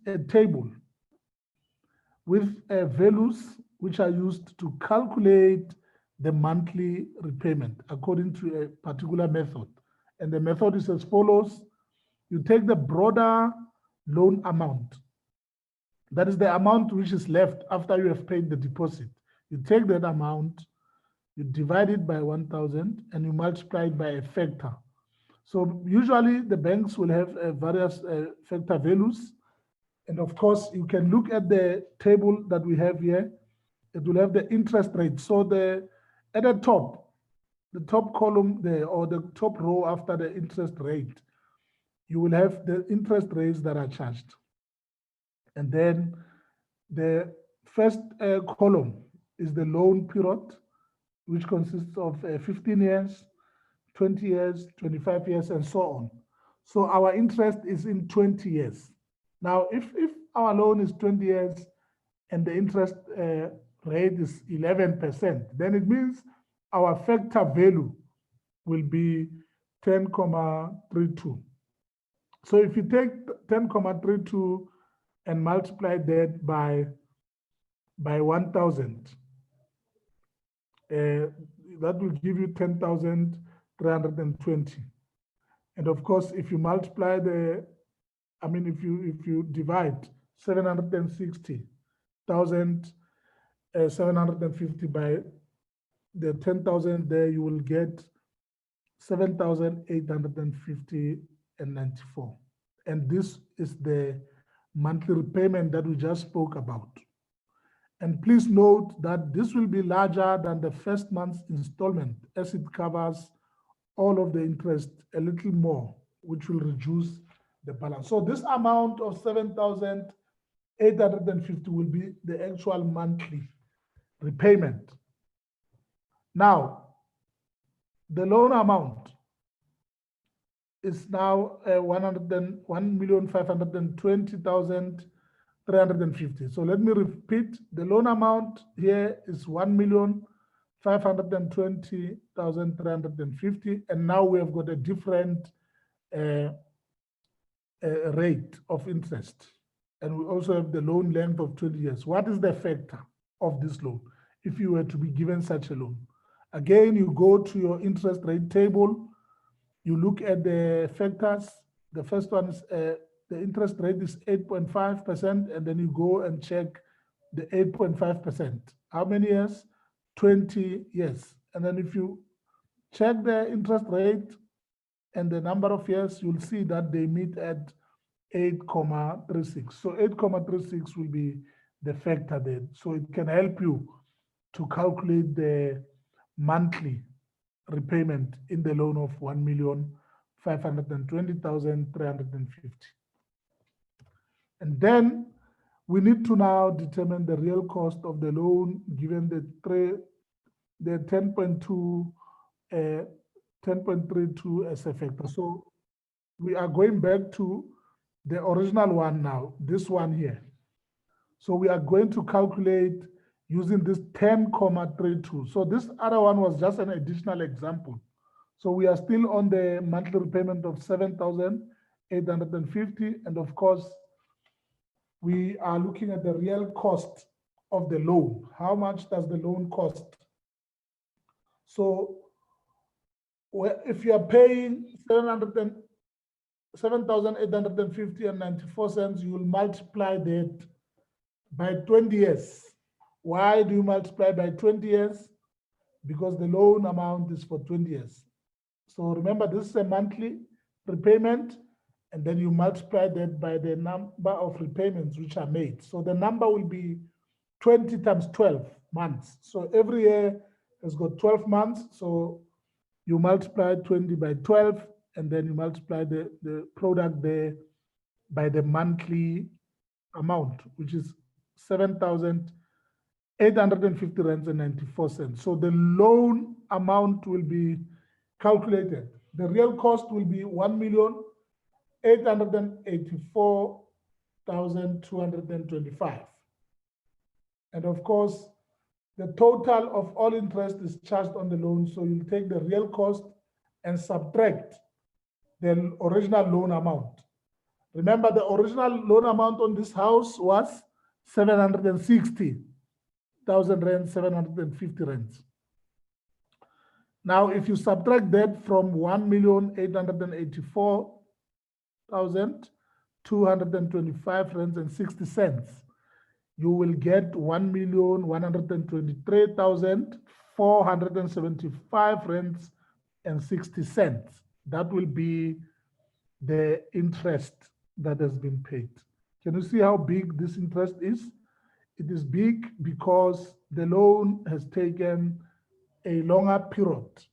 a table with values which are used to calculate the monthly repayment according to a particular method. And the method is as follows. You take the broader loan amount. That is the amount which is left after you have paid the deposit. You take that amount, you divide it by 1,000, and you multiply it by a factor. So usually the banks will have various factor values. And of course, you can look at the table that we have here. It will have the interest rate. So at the top column there, or the top row after the interest rate, you will have the interest rates that are charged. And then the first column is the loan period, which consists of 15 years, 20 years, 25 years, and so on. So our interest is in 20 years. Now, if our loan is 20 years and the interest rate is 11%, then it means our factor value will be 10,32. So if you take 10,32 and multiply that by 1,000, that will give you 10,320. And of course, if you multiply if you divide 760,750 by the 10,000 there, you will get 7,850 and 94. And this is the monthly repayment that we just spoke about. And please note that this will be larger than the first month's installment, as it covers all of the interest a little more, which will reduce the balance. So this amount of 7,850 will be the actual monthly repayment. Now, the loan amount is now 1,520,350. So let me repeat, the loan amount here is 1,520,350, and now we have got a different rate of interest, and we also have the loan length of 20 years. What is the factor of this loan if you were to be given such a loan? Again, you go to your interest rate table, you look at the factors. The first one is the interest rate is 8.5%, and then you go and check the 8.5%. How many years? 20 years. And then if you check the interest rate and the number of years, you'll see that they meet at 8,36. So 8,36 will be the factor there. So it can help you to calculate the monthly repayment in the loan of 1,520,350. And then we need to now determine the real cost of the loan given the 10.32 as a factor. So we are going back to the original one now, this one here. So we are going to calculate using this 10,32. So this other one was just an additional example. So we are still on the monthly repayment of 7,850. And of course, we are looking at the real cost of the loan. How much does the loan cost? So if you are paying 7,850 and 94 cents, you will multiply that by 20 years. Why do you multiply by 20 years? Because the loan amount is for 20 years. So remember, this is a monthly repayment, and then you multiply that by the number of repayments which are made. So the number will be 20 times 12 months. So every year has got 12 months. So you multiply 20 by 12, and then you multiply the product there by the monthly amount, which is 7,850 rands and 94 cents. So the loan amount will be calculated. The real cost will be 1,884,225. And of course, the total of all interest is charged on the loan. So you'll take the real cost and subtract the original loan amount. Remember, the original loan amount on this house was 760,000 rand, 750 rands. Now, if you subtract that from 1,884,225 rands and 60 cents, you will get 1,123,475 rands and 60 cents. That will be the interest that has been paid. Can you see how big this interest is? It is big because the loan has taken a longer period,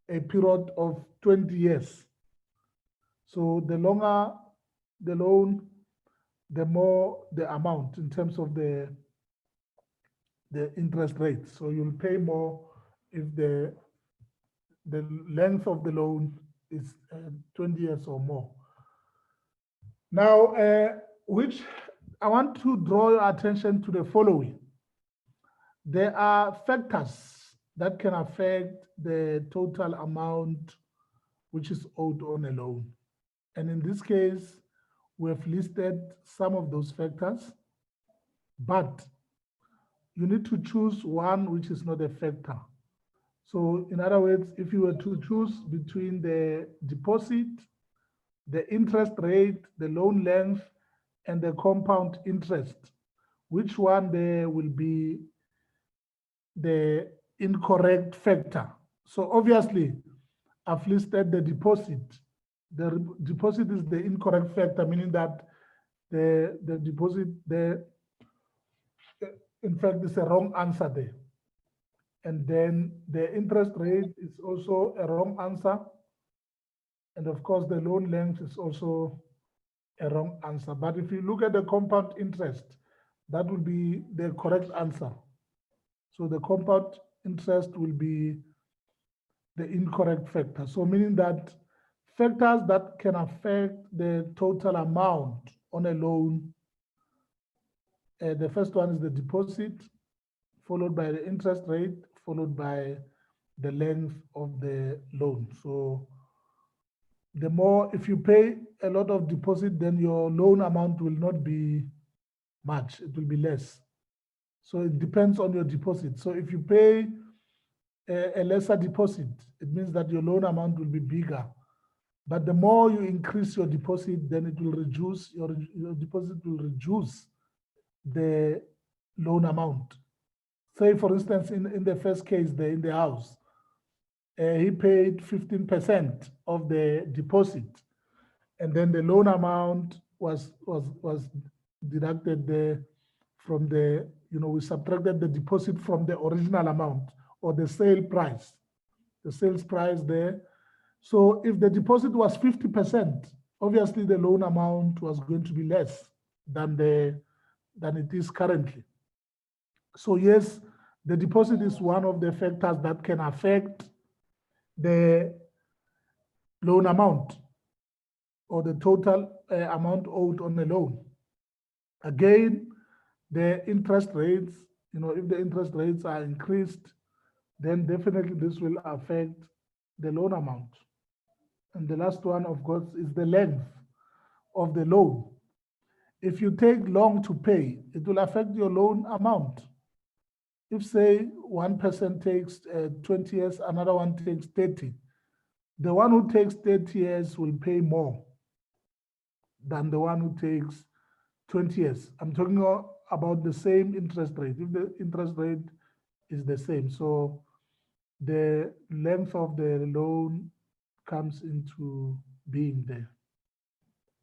a period of 20 years. So the longer the loan, the more the amount in terms of the interest rate. So you'll pay more if the length of the loan is 20 years or more. Now, which I want to draw your attention to the following. There are factors that can affect the total amount which is owed on a loan. And in this case, we have listed some of those factors, but you need to choose one which is not a factor. So in other words, if you were to choose between the deposit, the interest rate, the loan length, and the compound interest, which one there will be the incorrect factor? So obviously, I've listed the deposit. The deposit is the incorrect factor, meaning that the deposit there, in fact, is a wrong answer there. And then the interest rate is also a wrong answer. And of course, the loan length is also a wrong answer. But if you look at the compound interest, that will be the correct answer. So the compound interest will be the incorrect factor. So meaning that factors that can affect the total amount on a loan, the first one is the deposit, followed by the interest rate, followed by the length of the loan. So the more, if you pay a lot of deposit, then your loan amount will not be much, it will be less. So it depends on your deposit. So if you pay a lesser deposit, it means that your loan amount will be bigger. But the more you increase your deposit, then it will reduce, your deposit will reduce the loan amount. Say, for instance, in the first case there in the house, he paid 15% of the deposit, and then the loan amount was deducted there from the, we subtracted the deposit from the original amount or the sale price, the sales price there. So if the deposit was 50%, obviously the loan amount was going to be less than it is currently. So yes, the deposit is one of the factors that can affect the loan amount or the total amount owed on the loan. Again, the interest rates, if the interest rates are increased, then definitely this will affect the loan amount. And the last one, of course, is the length of the loan. If you take long to pay, it will affect your loan amount. If, say, one person takes 20 years, another one takes 30, the one who takes 30 years will pay more than the one who takes 20 years. I'm talking about the same interest rate. If the interest rate is the same, so the length of the loan comes into being there.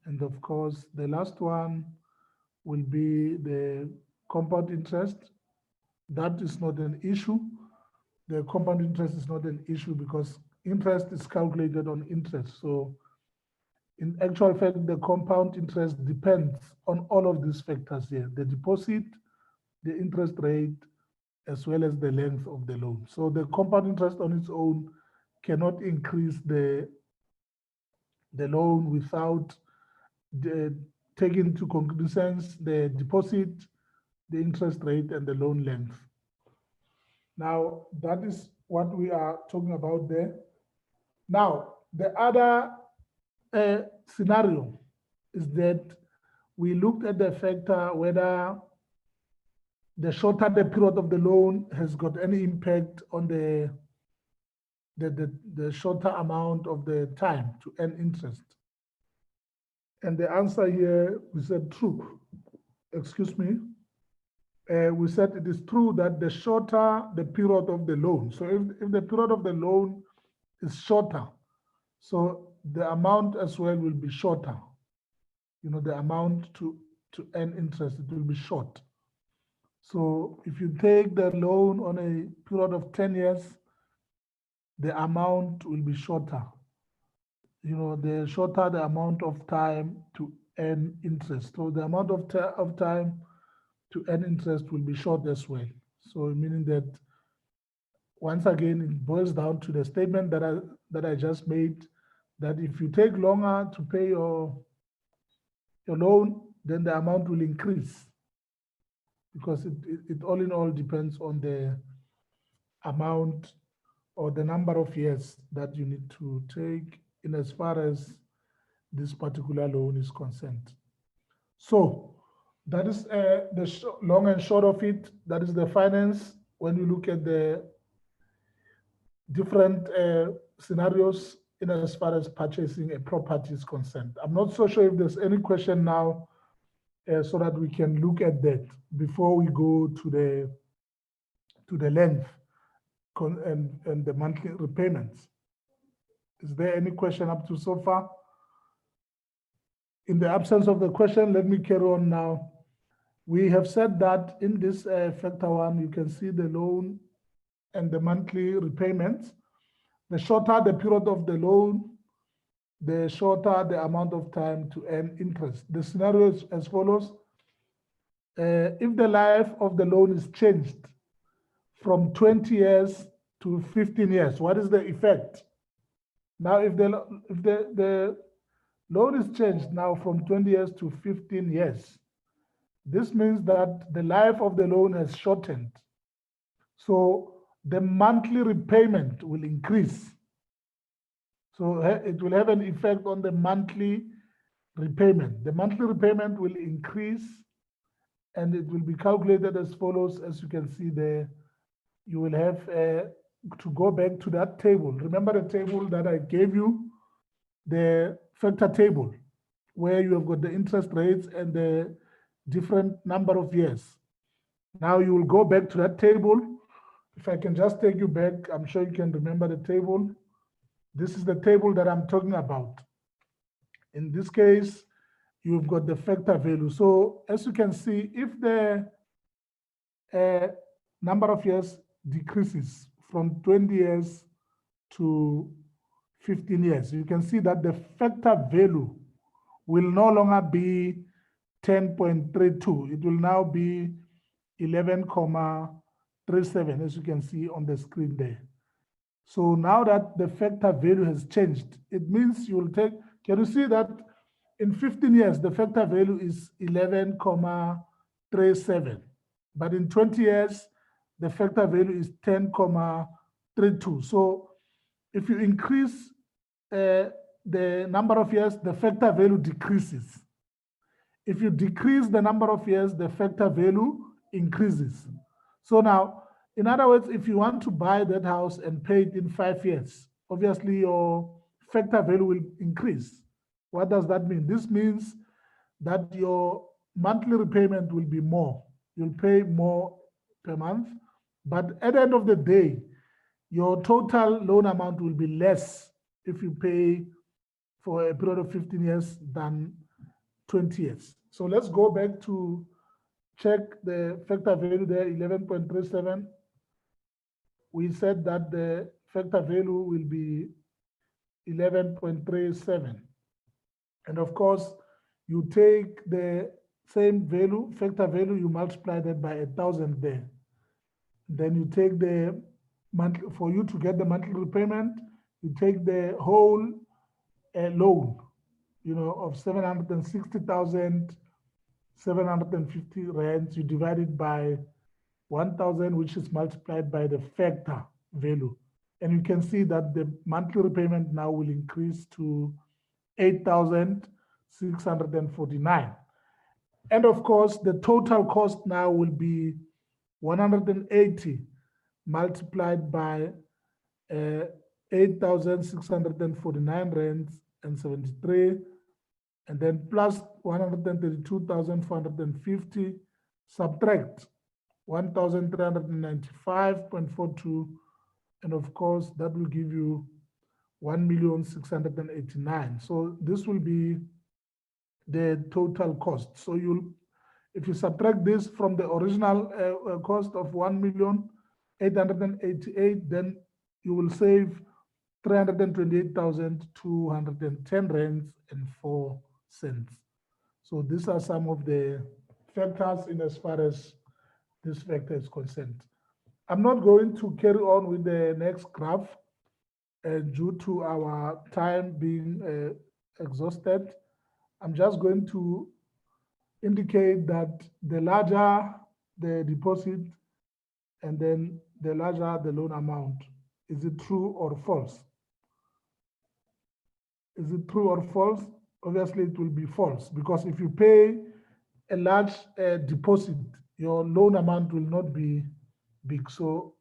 And of course, the last one will be the compound interest. That is not an issue. The compound interest is not an issue because interest is calculated on interest. So in actual fact, the compound interest depends on all of these factors here, the deposit, the interest rate, as well as the length of the loan. So the compound interest on its own cannot increase the loan without taking into cognizance the deposit, the interest rate, and the loan length. Now, that is what we are talking about there. Now, the other scenario is that we looked at the factor whether the shorter the period of the loan has got any impact on the shorter amount of the time to earn interest. And the answer here, we said true. Excuse me. We said it is true that the shorter the period of the loan. So if the period of the loan is shorter, so the amount as well will be shorter. You know, the amount to earn interest, it will be short. So if you take the loan on a period of 10 years, the amount will be shorter. You know, the shorter the amount of time to earn interest. So the amount of time to earn interest will be short as well. So meaning that, once again, it boils down to the statement that I just made, that if you take longer to pay your loan, then the amount will increase, because it all in all depends on the amount or the number of years that you need to take in as far as this particular loan is concerned. So that is the long and short of it. That is the finance when you look at the different scenarios in as far as purchasing a property is concerned. I'm not so sure if there's any question now, so that we can look at that before we go to the length and the monthly repayments. Is there any question up to so far? In the absence of the question, let me carry on now. We have said that in this factor one, you can see the loan and the monthly repayments. The shorter the period of the loan, the shorter the amount of time to earn interest. The scenario is as follows. If the life of the loan is changed from 20 years to 15 years, what is the effect? Now, if the loan is changed now from 20 years to 15 years, this means that the life of the loan has shortened. So the monthly repayment will increase. So it will have an effect on the monthly repayment. The monthly repayment will increase, and it will be calculated as follows. As you can see there, you will have to go back to that table. Remember the table that I gave you, the factor table, where you have got the interest rates and the different number of years. Now you will go back to that table. If I can just take you back, I'm sure you can remember the table. This is the table that I'm talking about. In this case, you've got the factor value. So as you can see, if the number of years decreases from 20 years to 15 years, you can see that the factor value will no longer be 10.32. It will now be 11.37, as you can see on the screen there. So now that the factor value has changed, it means you will take, can you see that in 15 years, the factor value is 11.37. But in 20 years, the factor value is 10.32. So if you increase the number of years, the factor value decreases. If you decrease the number of years, the factor value increases. So now, in other words, if you want to buy that house and pay it in 5 years, obviously your factor value will increase. What does that mean? This means that your monthly repayment will be more. You'll pay more per month, but at the end of the day, your total loan amount will be less if you pay for a period of 15 years than 20 years. So let's go back to check the factor value there, 11.37. We said that the factor value will be 11.37. And of course, you take the same value, factor value, you multiply that by 1,000 there. Then you take the monthly, for you to get the monthly repayment, you take the whole loan, of 760,750 rands, you divide it by 1,000, which is multiplied by the factor value. And you can see that the monthly repayment now will increase to 8,200 649. And of course, the total cost now will be 180 multiplied by 8,649 rands and 73, and then plus 132,450, subtract 1,395.42, and of course that will give you 1,689,000. So this will be the total cost. So if you subtract this from the original cost of 1,888,000, then you will save 328,210 rands and 4 cents. So these are some of the factors in as far as this factor is concerned. I'm not going to carry on with the next graph due to our time being exhausted. I'm just going to indicate that the larger the deposit and then the larger the loan amount. Is it true or false? Is it true or false? Obviously, it will be false, because if you pay a large deposit, your loan amount will not be big. So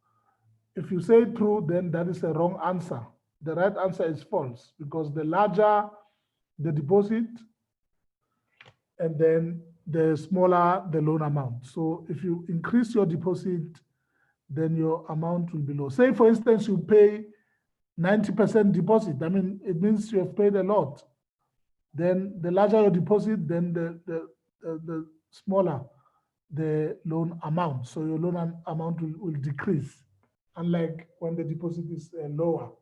if you say true, then that is a wrong answer. The right answer is false, because the larger the deposit, and then the smaller the loan amount. So if you increase your deposit, then your amount will be low. Say, for instance, you pay 90% deposit. I mean, it means you have paid a lot. Then the larger your deposit, then the smaller the loan amount. So your loan amount will decrease, unlike when the deposit is lower.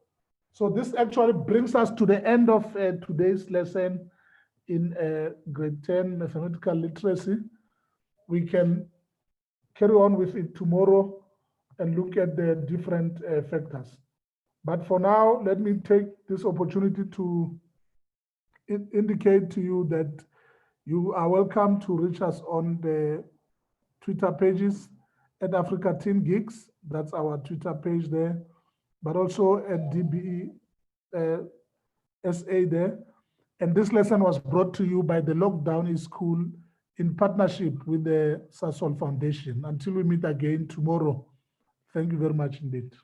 So this actually brings us to the end of today's lesson in grade 10 mathematical literacy. We can carry on with it tomorrow and look at the different factors. But for now, let me take this opportunity to indicate to you that you are welcome to reach us on the Twitter pages at Africa Teen Geeks. That's our Twitter page there, but also at DBE SA there. And this lesson was brought to you by the Lockdown is School in partnership with the Sasol Foundation. Until we meet again tomorrow, thank you very much indeed.